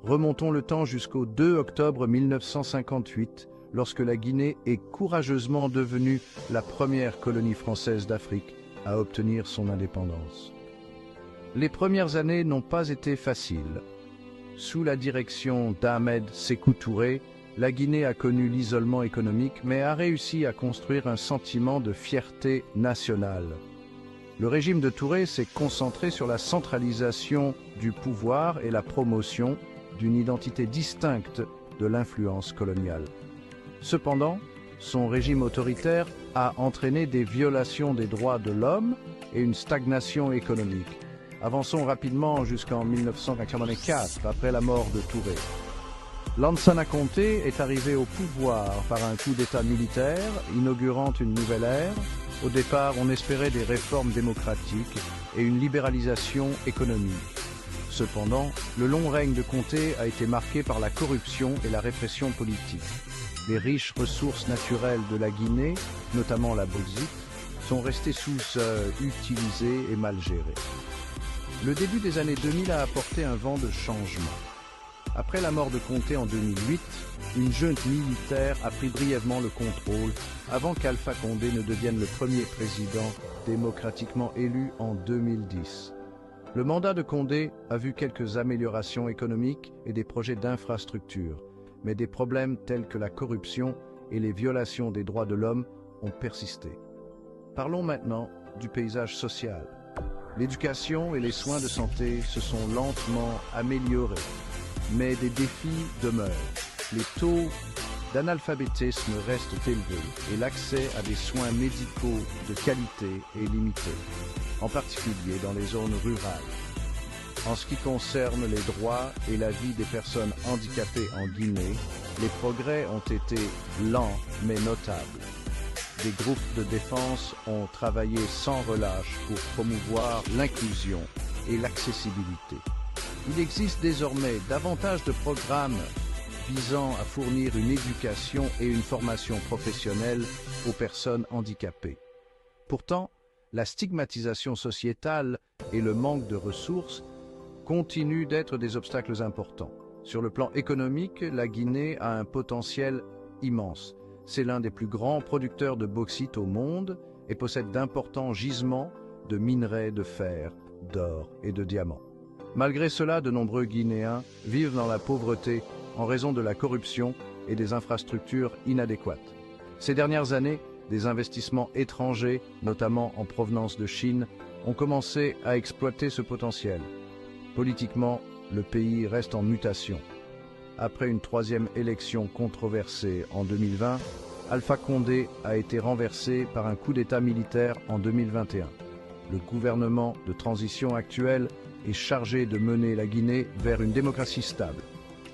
Remontons le temps jusqu'au 2 octobre 1958, lorsque la Guinée est courageusement devenue la première colonie française d'Afrique à obtenir son indépendance. Les premières années n'ont pas été faciles. Sous la direction d'Ahmed Sékou Touré, la Guinée a connu l'isolement économique, mais a réussi à construire un sentiment de fierté nationale. Le régime de Touré s'est concentré sur la centralisation du pouvoir et la promotion d'une identité distincte de l'influence coloniale. Cependant, son régime autoritaire a entraîné des violations des droits de l'homme et une stagnation économique. Avançons rapidement jusqu'en 1984, après la mort de Touré. Lansana Conté est arrivé au pouvoir par un coup d'État militaire, inaugurant une nouvelle ère. Au départ, on espérait des réformes démocratiques et une libéralisation économique. Cependant, le long règne de Conté a été marqué par la corruption et la répression politique. Les riches ressources naturelles de la Guinée, notamment la bauxite, sont restées sous-utilisées et mal gérées. Le début des années 2000 a apporté un vent de changement. Après la mort de Conté en 2008, une junte militaire a pris brièvement le contrôle avant qu'Alpha Condé ne devienne le premier président démocratiquement élu en 2010. Le mandat de Condé a vu quelques améliorations économiques et des projets d'infrastructure, mais des problèmes tels que la corruption et les violations des droits de l'homme ont persisté. Parlons maintenant du paysage social. L'éducation et les soins de santé se sont lentement améliorés, mais des défis demeurent. Les taux d'analphabétisme restent élevés et l'accès à des soins médicaux de qualité est limité, en particulier dans les zones rurales. En ce qui concerne les droits et la vie des personnes handicapées en Guinée, les progrès ont été lents mais notables. Des groupes de défense ont travaillé sans relâche pour promouvoir l'inclusion et l'accessibilité. Il existe désormais davantage de programmes visant à fournir une éducation et une formation professionnelle aux personnes handicapées. Pourtant, la stigmatisation sociétale et le manque de ressources continuent d'être des obstacles importants. Sur le plan économique, la Guinée a un potentiel immense. C'est l'un des plus grands producteurs de bauxite au monde et possède d'importants gisements de minerais de fer, d'or et de diamants. Malgré cela, de nombreux Guinéens vivent dans la pauvreté en raison de la corruption et des infrastructures inadéquates. Ces dernières années, des investissements étrangers, notamment en provenance de Chine, ont commencé à exploiter ce potentiel. Politiquement, le pays reste en mutation. Après une troisième élection controversée en 2020, Alpha Condé a été renversé par un coup d'État militaire en 2021. Le gouvernement de transition actuel est chargé de mener la Guinée vers une démocratie stable.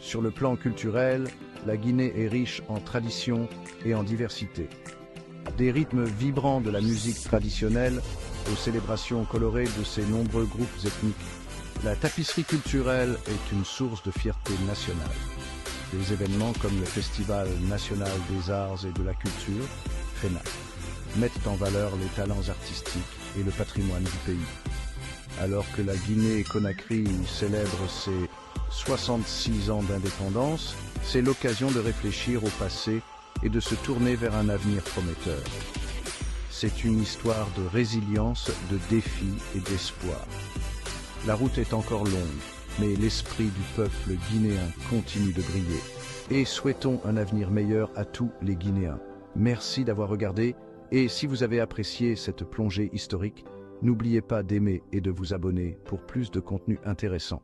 Sur le plan culturel, la Guinée est riche en traditions et en diversité. Des rythmes vibrants de la musique traditionnelle aux célébrations colorées de ses nombreux groupes ethniques, la tapisserie culturelle est une source de fierté nationale. Des événements comme le Festival national des arts et de la culture, FENAC, mettent en valeur les talents artistiques et le patrimoine du pays. Alors que la Guinée-Conakry célèbre ses 66 ans d'indépendance, c'est l'occasion de réfléchir au passé et de se tourner vers un avenir prometteur. C'est une histoire de résilience, de défis et d'espoir. La route est encore longue, mais l'esprit du peuple guinéen continue de briller. Et souhaitons un avenir meilleur à tous les Guinéens. Merci d'avoir regardé, et si vous avez apprécié cette plongée historique, n'oubliez pas d'aimer et de vous abonner pour plus de contenu intéressant.